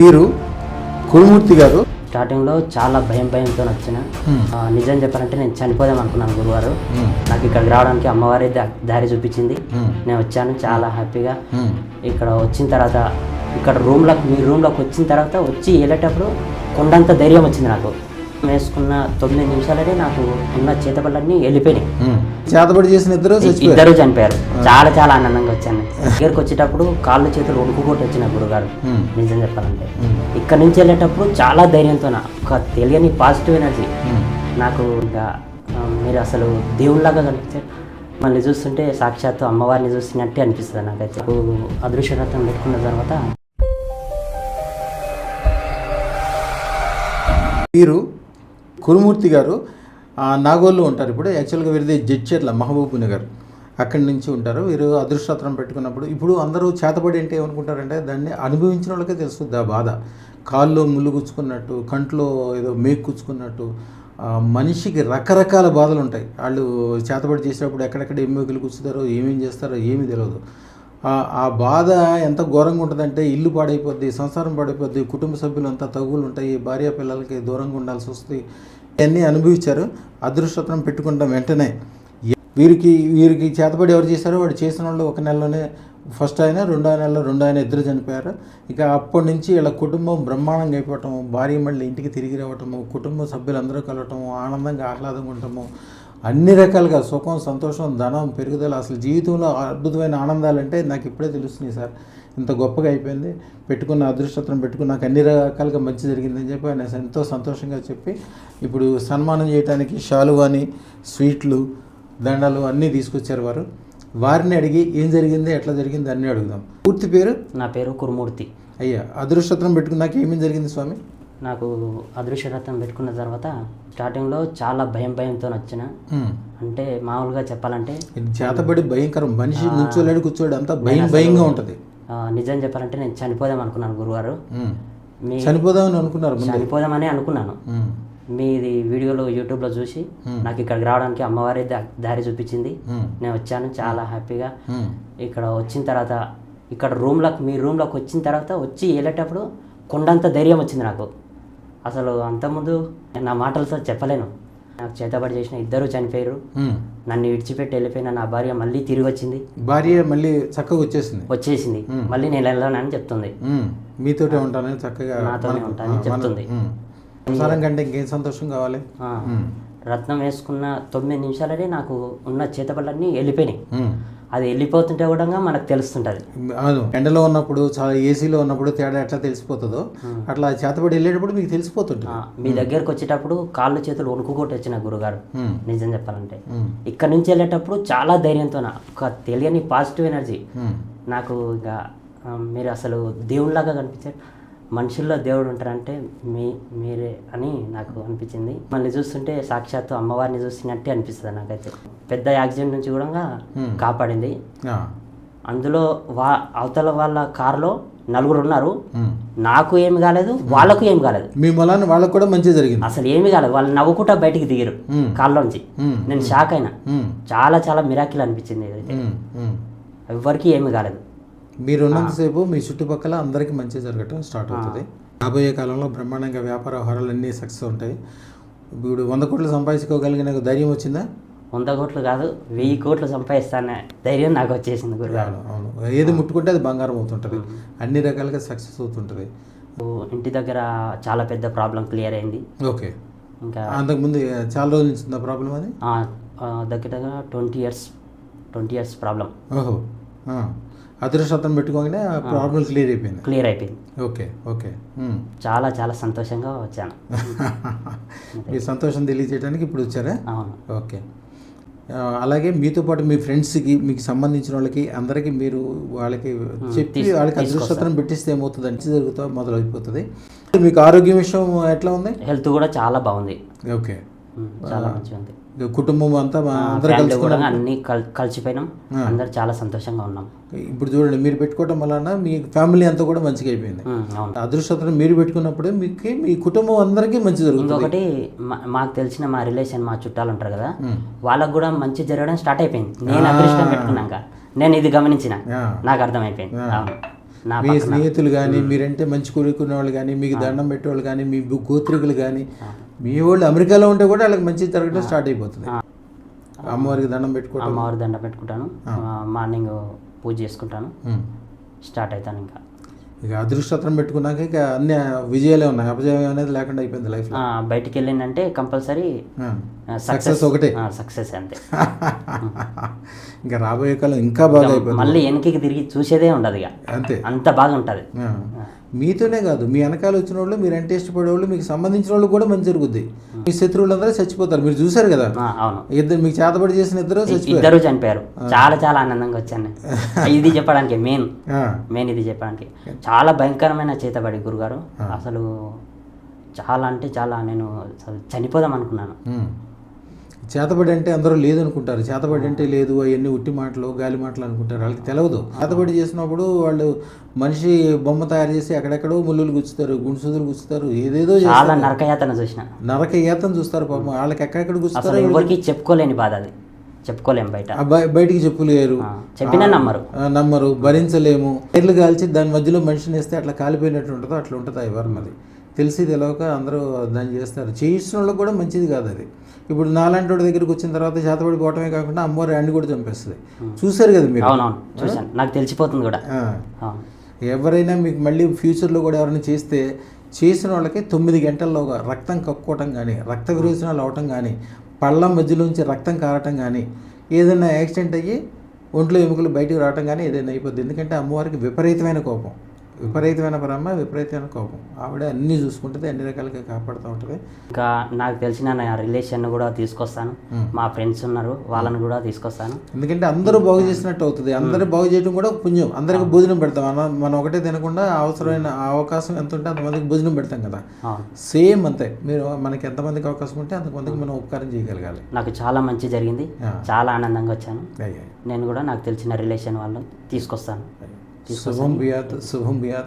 మీరు కురుమూర్తి గారు స్టార్టింగ్లో చాలా భయంతో వచ్చిన నిజం చెప్పాలంటే నేను చనిపోదాం అనుకున్నాను. గురువారు నాకు ఇక్కడికి రావడానికి అమ్మవారి దారి చూపించింది. నేను వచ్చాను చాలా హ్యాపీగా. ఇక్కడ వచ్చిన తర్వాత ఇక్కడ మీ రూమ్లోకి వచ్చిన తర్వాత వచ్చి వెళ్ళేటప్పుడు కొండంత ధైర్యం వచ్చింది నాకు. వేసుకున్న 9 నిమిషాలనే నాకు ఉన్న చేతబడులన్నీ వెళ్ళిపోయినాయి. చేతబడి చేసిన ఇద్దరు చనిపోయారు. చాలా ఆనందంగా వచ్చాను. దగ్గరికి వచ్చేటప్పుడు కాళ్ళు చేతులు వణుకుకోటి వచ్చిన గురుగారు. నిజం చెప్పాలంటే ఇక్కడ నుంచి వెళ్ళేటప్పుడు చాలా ధైర్యంతో ఒక తెలియని పాజిటివ్ ఎనర్జీ నాకు. ఇంకా మీరు అసలు దేవుళ్ళలాగా కనిపించారు. మళ్ళీ చూస్తుంటే సాక్షాత్తు అమ్మవారిని చూస్తున్నట్టే అనిపిస్తుంది నాకైతే. అదృశ్యరథం పెట్టుకున్న తర్వాత మీరు కురుమూర్తి గారు నాగోల్లో ఉంటారు. ఇప్పుడు యాక్చువల్గా వీరిది జడ్చర్ల మహబూబ్ నగర్ అక్కడి నుంచి ఉంటారు. వీరు అదృష్టరత్నం పెట్టుకున్నప్పుడు ఇప్పుడు అందరూ చేతబడి అంటే ఏమనుకుంటారంటే దాన్ని అనుభవించిన వాళ్ళకే తెలుస్తుంది ఆ బాధ. కాల్లో ముళ్ళు గుచ్చుకున్నట్టు, కంట్లో ఏదో మేకు గుచ్చుకున్నట్టు, మనిషికి రకరకాల బాధలు ఉంటాయి. వాళ్ళు చేతబడి చేసేటప్పుడు ఎక్కడెక్కడ ఎమ్మెకులు గుచ్చుతారో ఏమేం చేస్తారో ఏమీ తెలియదు. ఆ బాధ ఎంత ఘోరంగా ఉంటుందంటే ఇల్లు పాడైపోద్ది, సంసారం పాడైపోద్ది, కుటుంబ సభ్యులంతా తగులు ఉంటాయి, భార్య పిల్లలకి దూరంగా ఉండాల్సి వస్తుంది. ఇవన్నీ అనుభవించారు. అదృష్టం పెట్టుకుంటాం వెంటనే. వీరికి చేతబడి ఎవరు చేశారో వాడు చేసిన వాళ్ళు ఒక నెలలోనే ఫస్ట్ ఆయన, రెండో ఆయన ఇద్దరు చనిపోయారు. ఇక అప్పటి నుంచి ఇలా కుటుంబం బ్రహ్మాండంగా అయిపోవటము, భార్య మళ్ళీ ఇంటికి తిరిగి రావటము, కుటుంబ సభ్యులందరూ కలవటము, ఆనందంగా ఆహ్లాదంగా ఉండటము, అన్ని రకాలుగా సుఖం, సంతోషం, ధనం, పెరుగుదల, అసలు జీవితంలో అద్భుతమైన ఆనందాలంటే నాకు ఇప్పుడే తెలుస్తున్నాయి సార్. ఇంత గొప్పగా అయిపోయింది. పెట్టుకున్న అదృష్టం పెట్టుకుని నాకు అన్ని రకాలుగా మంచి జరిగిందని చెప్పి ఆయన ఎంతో సంతోషంగా చెప్పి ఇప్పుడు సన్మానం చేయడానికి శాలువాని, స్వీట్లు, దండలు అన్నీ తీసుకొచ్చారు వారు. వారిని అడిగి ఏం జరిగింది, ఎట్లా జరిగింది అన్నీ అడుగుదాం. పూర్తి పేరు? నా పేరు కురుమూర్తి. అయ్యా, అదృష్టం పెట్టుకున్నాక ఏమేమి జరిగింది స్వామి? నాకు అదృశ్యరథం పెట్టుకున్న తర్వాత స్టార్టింగ్లో చాలా భయంతో వచ్చిన. అంటే మామూలుగా చెప్పాలంటే చేతబడి భయంకరం. మనిషి నుంచోలేడు, కూర్చోడు, అంతా భయంగా ఉంటుంది. నిజం చెప్పాలంటే నేను చనిపోదాం అనుకున్నాను గురువారు. చనిపోదామని అనుకున్నాను. మీది వీడియోలో యూట్యూబ్లో చూసి నాకు ఇక్కడికి రావడానికి అమ్మవారి దారి చూపించింది. నేను వచ్చాను చాలా హ్యాపీగా. ఇక్కడ వచ్చిన తర్వాత ఇక్కడ మీ రూమ్లోకి వచ్చిన తర్వాత వచ్చి వెళ్ళేటప్పుడు కొండంత ధైర్యం వచ్చింది నాకు. అసలు అంతకుముందు నా మాటలతో చెప్పలేను. నాకు చేతబడి చేసిన ఇద్దరు చనిపోయారు. నన్ను విడిచిపెట్టి వెళ్ళిపోయిన నా భార్య మళ్ళీ తిరిగి వచ్చింది. భార్య మళ్ళీ చక్కగా వచ్చేసింది. మళ్ళీ నేను వెళ్ళానని చెప్తుంది. మీతోటే ఉంటానని చక్కగా నాతోనే ఉంటానని చెప్తుంది. సంసారం కంటే ఇంకేం సంతోషం కావాలి. రత్నం వేసుకున్న 9 నిమిషాలనే నాకు ఉన్న చేతబడులన్నీ వెళ్ళిపోయినాయి. అది వెళ్ళిపోతుంటే కూడా మనకు తెలుస్తుంటుంది. అవును, ఎండలో ఉన్నప్పుడు, చాలా ఏసీలో ఉన్నప్పుడు తేడా ఎట్లా తెలిసిపోతుందో అట్లా చేతబడి వెళ్ళేటప్పుడు మీకు తెలిసిపోతుంటుంది. మీ దగ్గరకు వచ్చేటప్పుడు కాళ్ళు చేతులు వణుకుకోటి వచ్చిన గురుగారు. నిజం చెప్పాలంటే ఇక్కడ నుంచి వెళ్ళేటప్పుడు చాలా ధైర్యంతో ఒక తెలియని పాజిటివ్ ఎనర్జీ నాకు. ఇంకా మీరు అసలు దేవుళ్ళలాగా కనిపించారు. మనుషుల్లో దేవుడు ఉంటారంటే మీరే అని నాకు అనిపించింది. మళ్ళీ చూస్తుంటే సాక్షాత్తు అమ్మవారిని చూస్తున్నట్టే అనిపిస్తుంది నాకైతే. పెద్ద యాక్సిడెంట్ నుంచి కూడా కాపాడింది. అందులో అవతల వాళ్ళ కారులో 4 ఉన్నారు. నాకు ఏమి కాలేదు, వాళ్ళకు ఏమి కాలేదు. మీ మూలాన్ని వాళ్ళకు కూడా మంచి జరిగింది. అసలు ఏమి కాలేదు. వాళ్ళు నవ్వుకుంటా బయటికి దిగారు కారులోంచి. నేను షాక్ అయినా. చాలా మిరాకిల్ అనిపించింది. ఏదైతే ఎవ్వరికి ఏమి కాలేదు. మీరు ఉన్నంతసేపు మీ చుట్టుపక్కల అందరికీ మంచి జరగటం స్టార్ట్ అవుతుంది. రాబోయే కాలంలో బ్రహ్మాండంగా వ్యాపార వ్యవహారాలు అన్నీ సక్సెస్ ఉంటాయి. ఇప్పుడు 100 కోట్లు సంపాదించుకోగలిగిన ధైర్యం వచ్చిందా? 100 కోట్లు కాదు, 1000 కోట్లు సంపాదిస్తానే ధైర్యం నాకు వచ్చేసింది గురుగారు. అవును, ఏది ముట్టుకుంటే అది బంగారం అవుతుంటుంది. అన్ని రకాలుగా సక్సెస్ అవుతుంటుంది. ఇంటి దగ్గర చాలా పెద్ద ప్రాబ్లం క్లియర్ అయింది. ఓకే. ఇంకా అంతకుముందు చాలా రోజుల నుంచి ఉందా ప్రాబ్లం? అది దగ్గర 20 ఇయర్స్ ప్రాబ్లం. ఓహో. అదృష్టం పెట్టుకోగానే ప్రాబ్లం క్లియర్ అయిపోయింది. ఓకే. చాలా సంతోషంగా వచ్చాను. మీ సంతోషం తెలియజేయడానికి ఇప్పుడు వచ్చారా? అవును. ఓకే. అలాగే మీతో పాటు మీ ఫ్రెండ్స్కి, మీకు సంబంధించిన వాళ్ళకి అందరికీ మీరు వాళ్ళకి చెప్పి వాళ్ళకి అదృష్టం పెట్టిస్తే ఏమవుతుంది అంటే జరుగుతా మొదలైపోతుంది. మీకు ఆరోగ్యం విషయం ఎట్లా ఉంది? హెల్త్ కూడా చాలా బాగుంది. ఓకే. చాలా మంచిగా ఉంది. కుటుంబం అంతా అన్ని కలిసిపోయినాం. అందరు చాలా సంతోషంగా ఉన్నాం. ఇప్పుడు చూడండి, మీరు పెట్టుకోవటం వలన మీ ఫ్యామిలీ అంతా కూడా మంచిగా అయిపోయింది. అదృష్టం మీరు పెట్టుకున్నప్పుడే మీకు మీ కుటుంబం అందరికీ మంచి జరుగుతుంది. ఇంకొకటి మాకు తెలిసిన మా రిలేషన్, మా చుట్టాలు ఉంటారు కదా, వాళ్ళకు కూడా మంచి జరగడం స్టార్ట్ అయిపోయింది. నేను అదృష్టం పెట్టుకున్నాక నేను ఇది గమనించిన, నాకు అర్థమైపోయింది. నా మీ స్నేహితులు కానీ మీరంటే మంచి కోరుకునే వాళ్ళు కానీ మీకు దండం పెట్టేవాళ్ళు కానీ మీ గోత్రికులు కానీ మీ వాళ్ళు అమెరికాలో ఉంటే కూడా వాళ్ళకి మంచి జరగడం స్టార్ట్ అయిపోతుంది. అమ్మవారికి దండం పెట్టుకోవడం, అమ్మవారి దండ పెట్టుకుంటాను, మార్నింగ్ పూజ చేసుకుంటాను, స్టార్ట్ అవుతాను. ఇంకా ఇక అదృష్టం పెట్టుకున్నాక ఇక అన్ని విజయాలే ఉన్నాయి, అపజయం అనేది లేకుండా అయిపోయింది లైఫ్లో. బయటికి వెళ్ళిందంటే కంపల్సరీ సక్సెస్ ఒకటే, సక్సెస్ అంతే. ఇంకా రాబోయే కాలం ఇంకా బాగా అయిపోయింది. మళ్ళీ వెనక్కి తిరిగి చూసేదే ఉండదు ఇక, అంతే, అంత బాగా ఉంటుంది. మీతోనే కాదు మీ వెనకాల వచ్చిన వాళ్ళు, మీరు అంటే ఇష్టపడేవాళ్ళు, మీకు సంబంధించిన వాళ్ళు కూడా మంచి జరుగుద్ది. మీ శత్రువులందరూ చచ్చిపోతారు, మీరు చూసారు కదా. అవును, ఇద్దరు మీకు చేతబడి చేసిన ఇద్దరు చనిపోయారు. చాలా చాలా ఆనందంగా వచ్చాను ఇది చెప్పడానికి, మెయిన్ ఇది చెప్పడానికి. చాలా భయంకరమైన చేతబడి గురుగారు, అసలు చాలా అంటే చాలా, నేను చనిపోదాం అనుకున్నాను. చేతబడి అంటే అందరూ లేదనుకుంటారు, చేతబడి అంటే లేదు అవన్నీ ఉట్టి మాటలు గాలి మాటలు అనుకుంటారు, వాళ్ళకి తెలియదు. చేతబడి చేసినప్పుడు వాళ్ళు మనిషి బొమ్మ తయారు చేసి ఎక్కడెక్కడో ముళ్ళులు గుచ్చుతారు, గుండుసూదులు గుచ్చుతారు, ఏదేదో చాలా నరకయాతన చూసిన, నరకయాతన చూస్తారు పాపం. వాళ్ళకి ఎక్కడెక్కడ గుచ్చుతారు, ఎవరికి చెప్పుకోలేని బాధ అది, చెప్పుకోలేము బయట, బయటికి చెప్పులేరు, చెప్పినా నమ్మరు, భరించలేము. టైర్లు కాల్చి దాని మధ్యలో మనిషిని వేస్తే అట్లా కాలిపోయినట్టు ఉంటుందో అట్లా ఉంటుంది ఎవరు. మరి తెలిసి తెలియక అందరూ దాన్ని చేస్తారు. చేయించిన వాళ్ళకి కూడా మంచిది కాదు అది. ఇప్పుడు నాలాంటి వాడి దగ్గరికి వచ్చిన తర్వాత చేతబడిపోవటమే కాకుండా అమ్మవారి అండి కూడా చంపేస్తుంది. చూసారు కదా మీరు? అవునవును చూసాను, నాకు తెలిసిపోతుంది కూడా. ఎవరైనా మీకు మళ్ళీ ఫ్యూచర్లో కూడా ఎవరైనా చేస్తే, చేసిన వాళ్ళకి 9 గంటల్లోగా రక్తం కక్కుకోవటం కానీ, రక్త విరోచనాలు అవటం కానీ, పళ్ళ మధ్యలోంచి రక్తం కారటం కానీ, ఏదైనా యాక్సిడెంట్ అయ్యి ఒంట్లో ఎముకలు బయటకు రావటం కానీ ఏదైనా అయిపోద్ది. ఎందుకంటే అమ్మవారికి విపరీతమైన కోపం, విపరీతమైన ప్రేమ, విపరీతమైన కోపం. ఆవిడ అన్నీ చూసుకుంటుంది, అన్ని రకాలుగా కాపాడుతూ ఉంటుంది. ఇంకా నాకు తెలిసిన నా రిలేషన్ కూడా తీసుకొస్తాను, మా ఫ్రెండ్స్ ఉన్నారు వాళ్ళని కూడా తీసుకొస్తాను. ఎందుకంటే అందరూ బాగు చేసినట్టు అవుతుంది. అందరూ బాగు చేయడం కూడా పుణ్యం. అందరికి భోజనం పెడతాం, మనం ఒకటే తినకుండా అవసరమైన అవకాశం ఎంత ఉంటే అంతమందికి భోజనం పెడతాం కదా. సేమ్ అంతే, మీరు మనకి ఎంతమందికి అవకాశం ఉంటే అంతమందికి మనం ఉపకారం చేయగలగాలి. నాకు చాలా మంచి జరిగింది, చాలా ఆనందంగా వచ్చాను. నేను కూడా నాకు తెలిసిన రిలేషన్ వాళ్ళని తీసుకొస్తాను. శుభం బియాత్, శుభం బియాత్.